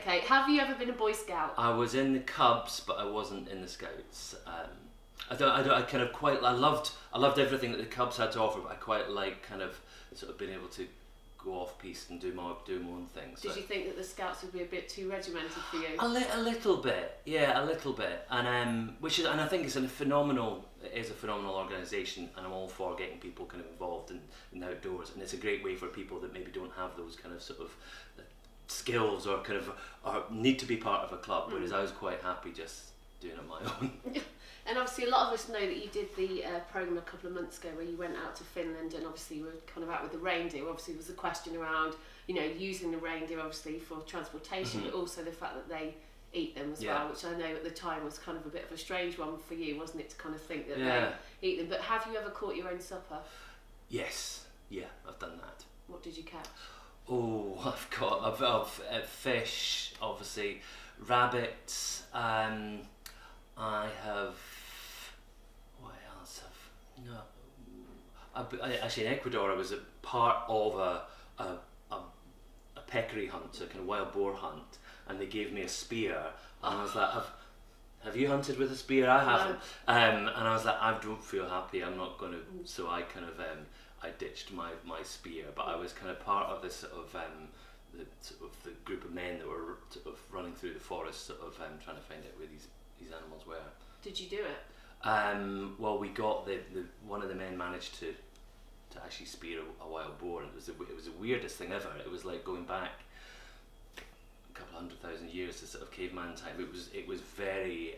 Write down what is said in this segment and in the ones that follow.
Okay, have you ever been a Boy Scout? I was in the Cubs, but I wasn't in the Scouts. I loved everything that the Cubs had to offer, but I quite like kind of sort of being able to go off piste and do my own thing. So Did you think that the Scouts would be a bit too regimented for you? A little bit, yeah, a little bit, and I think it's a phenomenal organisation, and I'm all for getting people kind of involved in the outdoors, and it's a great way for people that maybe don't have those kind of sort of skills or kind of or need to be part of a club. Whereas I was quite happy just doing it on my own. And obviously a lot of us know that you did the programme a couple of months ago where you went out to Finland, and obviously you were kind of out with the reindeer. Obviously there was a question around, using the reindeer obviously for transportation, but also the fact that they eat them as well, which I know at the time was kind of a bit of a strange one for you, wasn't it, to kind of think that they eat them. But have you ever caught your own supper? Yes, yeah, I've done that. What did you catch? Oh, I've fish, obviously, rabbits. I have. What else have? No. Actually, in Ecuador, I was a part of a peccary hunt, so a kind of wild boar hunt, and they gave me a spear, and I was like, have you hunted with a spear? I haven't. No. And I was like, I don't feel happy. I'm not going to. So I kind of I ditched my spear, but I was kind of part of this sort of the group of men that were sort of running through the forest, sort of trying to find out where these animals were. Did you do it? Well, we got the one of the men managed to actually spear a wild boar, and it was the weirdest thing ever. It was like going back a couple 100,000 years to sort of caveman time. It was very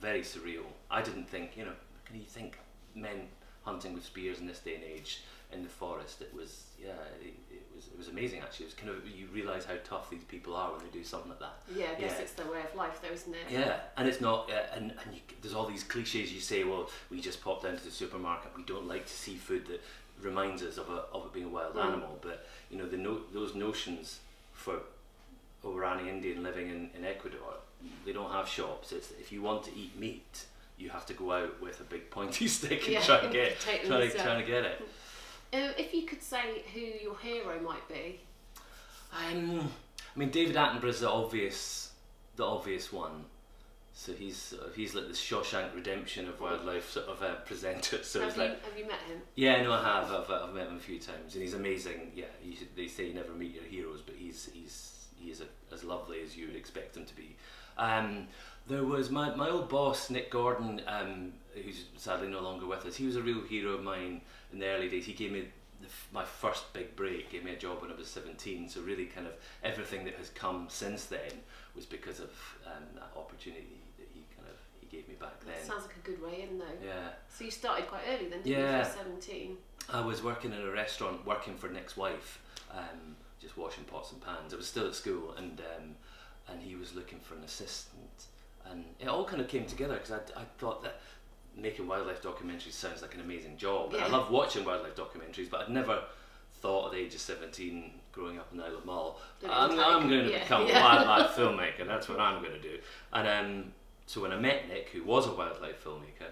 very surreal. I didn't think, can you think men hunting with spears in this day and age in the forest? It was amazing actually. It was kind of, you realise how tough these people are when they do something like that. Yeah, I guess it's their way of life though, isn't it? Yeah, and it's not, there's all these cliches you say, well, we just pop down to the supermarket, we don't like to see food that reminds us of it being a wild animal, but those notions for Orani Indian living in Ecuador, they don't have shops. It's, if you want to eat meat, you have to go out with a big pointy stick and try to get it. If you could say who your hero might be? I mean, David Attenborough's the obvious one. So he's like the Shawshank Redemption of wildlife sort of presenter. So have you met him? Yeah, no, I have. I've met him a few times, and he's amazing. Yeah, they say you never meet your heroes, but he is as lovely as you would expect him to be. There was my old boss, Nick Gordon, who's sadly no longer with us. He was a real hero of mine in the early days. He gave me my first big break, gave me a job when I was 17, so really kind of everything that has come since then was because of that opportunity that he gave me back then. That sounds like a good way in though. Yeah. So you started quite early then, didn't you, when you were 17? I was working in a restaurant, working for Nick's wife, just washing pots and pans. I was still at school, and he was looking for an assistant. And it all kind of came together because I thought that making wildlife documentaries sounds like an amazing job. Yeah. And I love watching wildlife documentaries, but I'd never thought at the age of 17, growing up in the Isle of Mull, I'm going to become a wildlife filmmaker. That's what I'm going to do. And so when I met Nick, who was a wildlife filmmaker,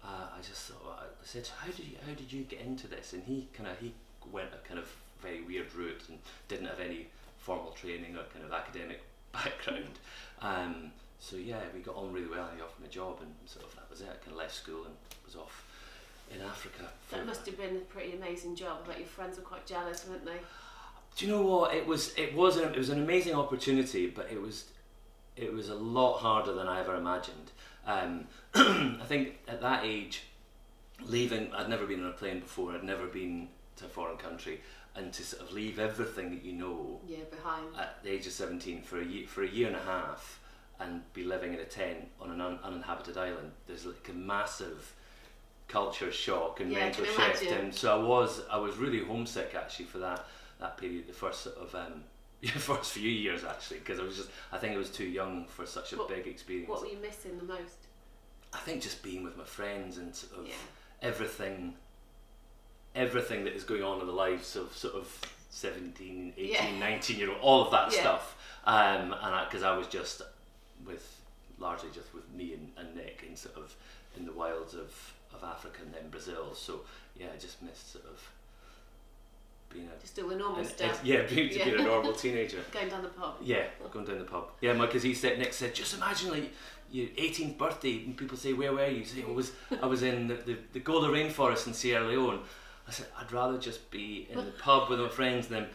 I just thought, I said, how did you get into this? And he went a kind of very weird route and didn't have any formal training or kind of academic background. So yeah, we got on really well, and he offered me a job, and sort of that was it. I kind of left school and was off in Africa. That must have been a pretty amazing job. I bet your friends were quite jealous, weren't they? Do you know what? It was an amazing opportunity, but it was a lot harder than I ever imagined. I think at that age, leaving, I'd never been on a plane before. I'd never been to a foreign country, and to sort of leave everything that you know behind at the age of 17 for a year and a half. And be living in a tent on an uninhabited island, there's like a massive culture shock and mental shift. And so I was really homesick actually for that period, the first sort of first few years actually, because I think I was too young for such a big experience. What were you missing the most? I think just being with my friends and sort of everything that is going on in the lives of sort of 17, 18, 19-year-old, all of that stuff. And because I was just largely just with me and Nick in sort of in the wilds of Africa and then Brazil. So yeah, I just missed sort of being just do the normal stuff. Being a normal teenager. Going down the pub. Yeah, going down the pub. Yeah, because Nick said, just imagine like your 18th birthday, and people say, where were you? You say, I was in the Gola rainforest in Sierra Leone. I said, I'd rather just be in the pub with my friends than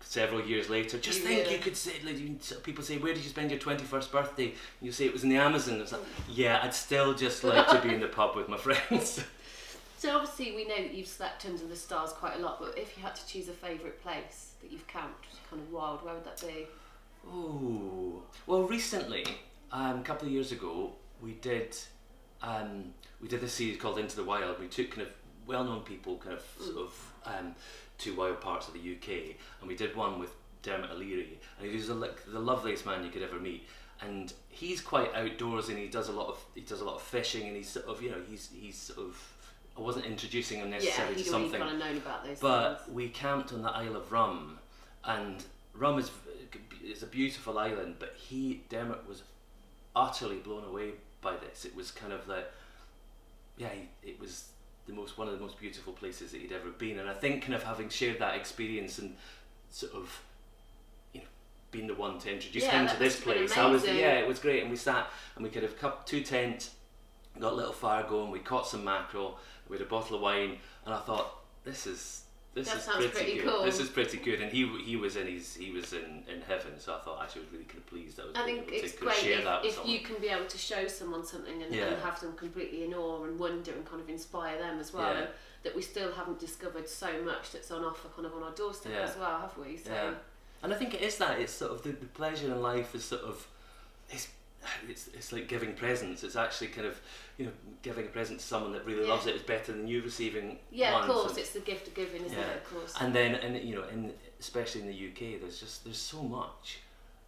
several years later. Just think, you could say, like, people say, where did you spend your 21st birthday? And you say it was in the Amazon. It's like, yeah, I'd still just like to be in the pub with my friends. So obviously we know that you've slept under the stars quite a lot, but if you had to choose a favourite place that you've camped, kind of wild, where would that be? Oh, well, recently, a couple of years ago, we did this series called Into the Wild. We took kind of well-known people, kind of sort of to wild parts of the UK, and we did one with Dermot O'Leary, and he's the loveliest man you could ever meet. And he's quite outdoors, and he does a lot of fishing, and he's sort of, he's sort of. I wasn't introducing him necessarily to something. Yeah, kind of known about those but things. We camped on the Isle of Rum, and Rum is a beautiful island, but Dermot was utterly blown away by this. It was kind of like, it was one of the most beautiful places that he'd ever been, and I think kind of having shared that experience and sort of, being the one to introduce him to this place, it was great. And we sat and we could have cut 2 tents, got a little fire going, we caught some mackerel, we had a bottle of wine, and I thought, this is pretty good. Cool. This is pretty good, and he was in heaven. So I thought, actually, I was really kind of pleased. I think it's great if you can be able to show someone something and have them completely in awe and wonder and kind of inspire them as well. And that we still haven't discovered so much that's on offer, kind of on our doorstep as well, have we? So. Yeah. And I think it is that. It's sort of the pleasure in life is sort of it's like giving presents. It's actually kind of, giving a present to someone that really loves it is better than you receiving one. Of course, it's the gift of giving, isn't it? Of course. And then, especially in the UK, there's so much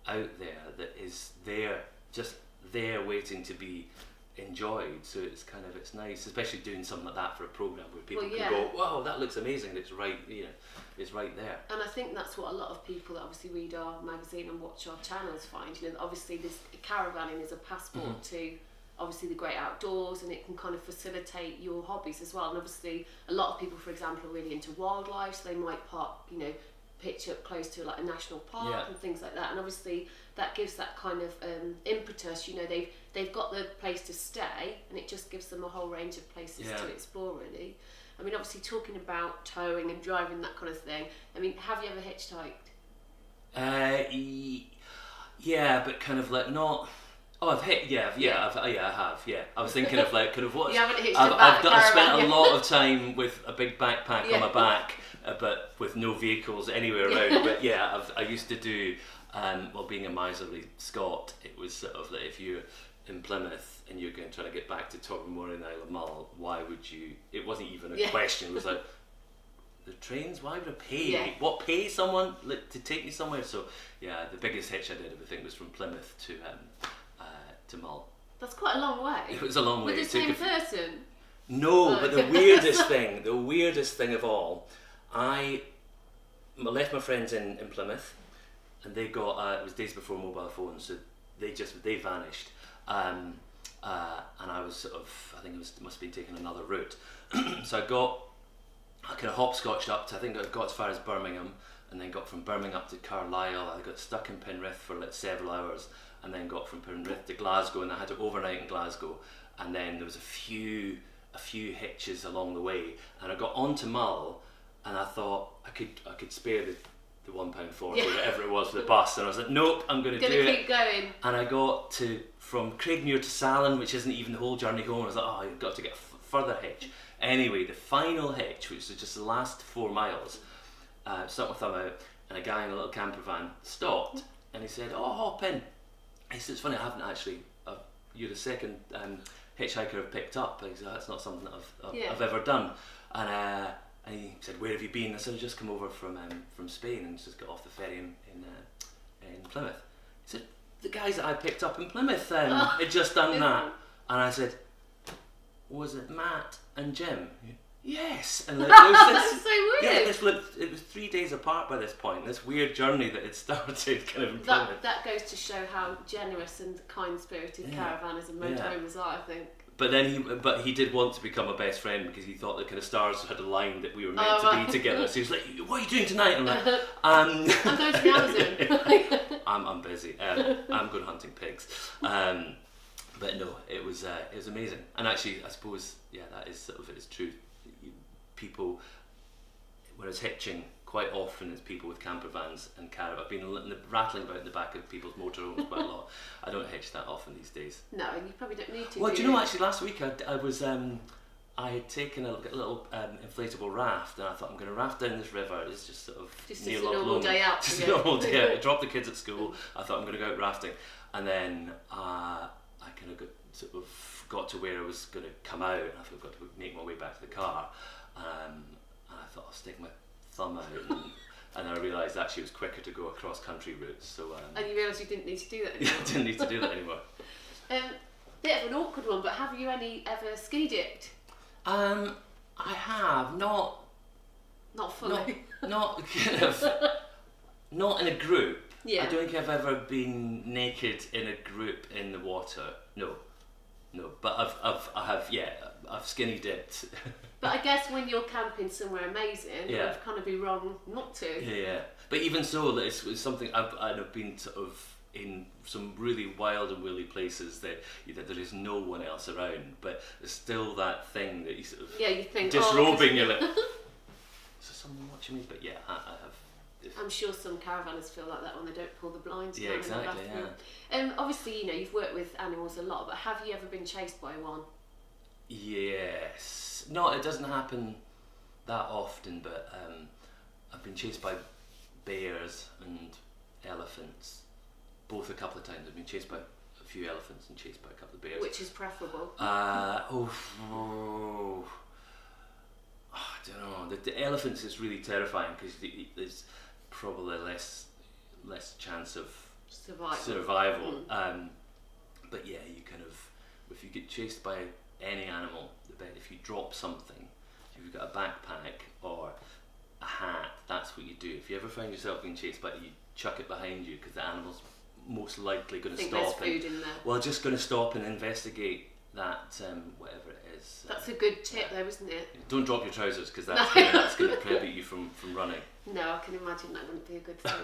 out there that is just there waiting to be enjoyed. So it's nice, especially doing something like that for a program where people can go, wow, that looks amazing. It's right, it's right there. And I think that's what a lot of people that obviously read our magazine and watch our channels find. Obviously this caravanning is a passport to obviously the great outdoors, and it can kind of facilitate your hobbies as well. And obviously a lot of people, for example, are really into wildlife, so they might pitch up close to like a national park and things like that. And obviously that gives that kind of impetus. They've got the place to stay, and it just gives them a whole range of places to explore, really. I mean, obviously talking about towing and driving, that kind of thing. I mean, have you ever hitchhiked? Yeah, but kind of like not. Oh, I have. Yeah, I was thinking of like kind of what. You haven't hitched I've spent a lot of time with a big backpack on my back, but with no vehicles anywhere around. But yeah, I used to do. Being a miserly Scot, it was sort of like if you're in Plymouth and you're going to try to get back to Tobermory and Isle of Mull, why would you? It wasn't even a question. It was like, the trains, why would I pay? What, pay someone to take me somewhere? So yeah, the biggest hitch I did, I think, was from Plymouth to Mull. That's quite a long way. It was a long way. With the same person? No, but the weirdest thing of all, I left my friends in Plymouth, and they got, it was days before mobile phones, so they vanished. And I was sort of, I think must have been taking another route. So I kind of hopscotched up to, I think I got as far as Birmingham, and then got from Birmingham up to Carlisle. I got stuck in Penrith for like several hours, and then got from Penrith to Glasgow, and I had to overnight in Glasgow. And then there was a few hitches along the way, and I got onto Mull, and I thought I could spare the £1.40 whatever it was for the bus, and I was like, nope, I'm going to do it. Keep going. And I got from Craigmuir to Salon, which isn't even the whole journey home. I was like, oh, I've got to get a further hitch. Anyway, the final hitch, which was just the last 4 miles, stuck my thumb out, and a guy in a little camper van stopped, and he said, oh, hop in. He said, it's funny, I haven't actually, you're the second hitchhiker I've picked up. He said, that's not something that I've ever done. And he said, where have you been? I said, I just come over from Spain and just got off the ferry in Plymouth. He said, the guys that I picked up in Plymouth had just done that. And I said, was it Matt and Jim? Yes. And like, that's so weird. Yeah, it was 3 days apart by this point. This weird journey that had started kind of in Plymouth. That goes to show how generous and kind-spirited Caravanners and Motorhomers are, I think. but he did want to become a best friend because he thought the kind of stars had aligned that we were meant to be together. So he was like, "What are you doing tonight?" And I'm like, I'm going to the Amazon. I'm busy. I'm going hunting pigs. But no, it was amazing. And actually, I suppose, that is sort of, it's true. People, when I was hitching, quite often it's people with camper vans and caravan. I've been rattling about in the back of people's motorhomes quite a lot. I don't hitch that often these days. No, and you probably don't need to. Well, do you know, actually, last week I had taken a little inflatable raft, and I thought, I'm going to raft down this river. It's just sort of just a normal day out. Just a normal day out. I dropped the kids at school. I thought, I'm going to go out rafting, and then I kind of got to where I was going to come out, and I thought I've got to make my way back to the car, and I thought I'll stick my thumb out, and I realised actually it was quicker to go across country routes. So and you realised you didn't need to do that anymore. I didn't need to do that anymore. Bit of an awkward one, but have you ever ski dipped? I have not fully. Not kind of, not in a group. Yeah. I don't think I've ever been naked in a group in the water. No. But I've skinny dipped. But I guess when you're camping somewhere amazing, it would kind of be wrong not to. Yeah. But even so, it's something I've been sort of in some really wild and woolly places that there is no one else around, but there's still that thing that you sort of you think disrobing. You're like, is there someone watching me? But I have. I'm sure some caravanners feel like that when they don't pull the blinds down. Yeah, exactly. Yeah. Obviously, you've worked with animals a lot, but have you ever been chased by one? Yes. No, it doesn't happen that often, but I've been chased by bears and elephants. Both a couple of times. I've been chased by a few elephants and chased by a couple of bears. Which is preferable? I don't know. The elephants is really terrifying because there's probably less chance of survival. But yeah, you kind of, if you get chased by any animal, if you drop something, if you've got a backpack or a hat, that's what you do. If you ever find yourself being chased by it, you chuck it behind you because the animal's most likely going to stop. There's food in there. Well, just going to stop and investigate that whatever it is. That's a good tip, though, isn't it? Don't drop your trousers because that's going to prohibit you from running. No, I can imagine that wouldn't be a good thing.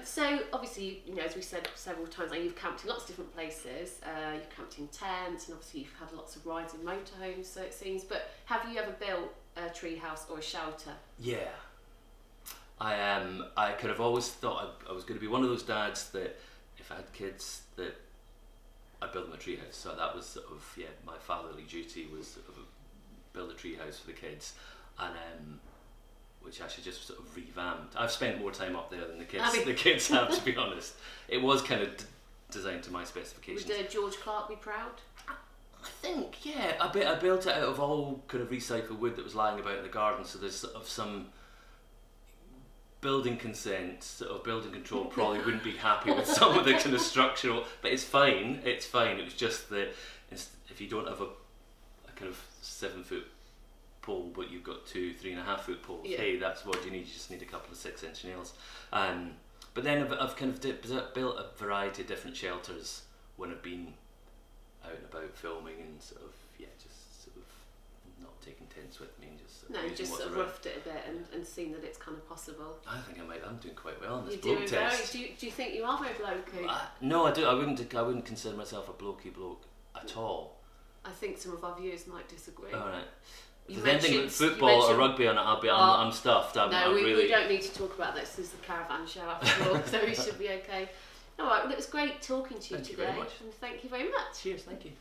So obviously, as we said several times, you've camped in lots of different places. You've camped in tents, and obviously you've had lots of rides in motorhomes, so it seems. But have you ever built a treehouse or a shelter? Yeah, I could have always thought I was going to be one of those dads that if I had kids that I'd build them a treehouse. So that was sort of my fatherly duty was sort of build a treehouse for the kids, and which I should just sort of revamped. I've spent more time up there than the kids have, to be honest. It was kind of designed to my specifications. Would George Clark be proud? I think, I built it out of all kind of recycled wood that was lying about in the garden, so there's sort of some building consent, sort of building control probably wouldn't be happy with some of the kind of structural, but it's fine. It was just that if you don't have a kind of 7-foot pole, but you've got 2 3.5-foot poles, hey, that's what you need. You just need a couple of 6-inch nails. But then I've kind of built a variety of different shelters when I've been out and about filming and sort of just sort of not taking tents with me and just sort of roughed it a bit and seen that it's kind of possible. I think I'm doing quite well on this You're bloke doing test. Do you think you are very blokey? No, I do. I wouldn't consider myself a blokey bloke at all. I think some of our viewers might disagree. All right. If there's anything with football or rugby on it, I'm stuffed. We don't need to talk about this. This is the Caravan show after all, so we should be okay. All right, well, it was great talking to you today. Thank you very much. And thank you very much. Cheers, thank you.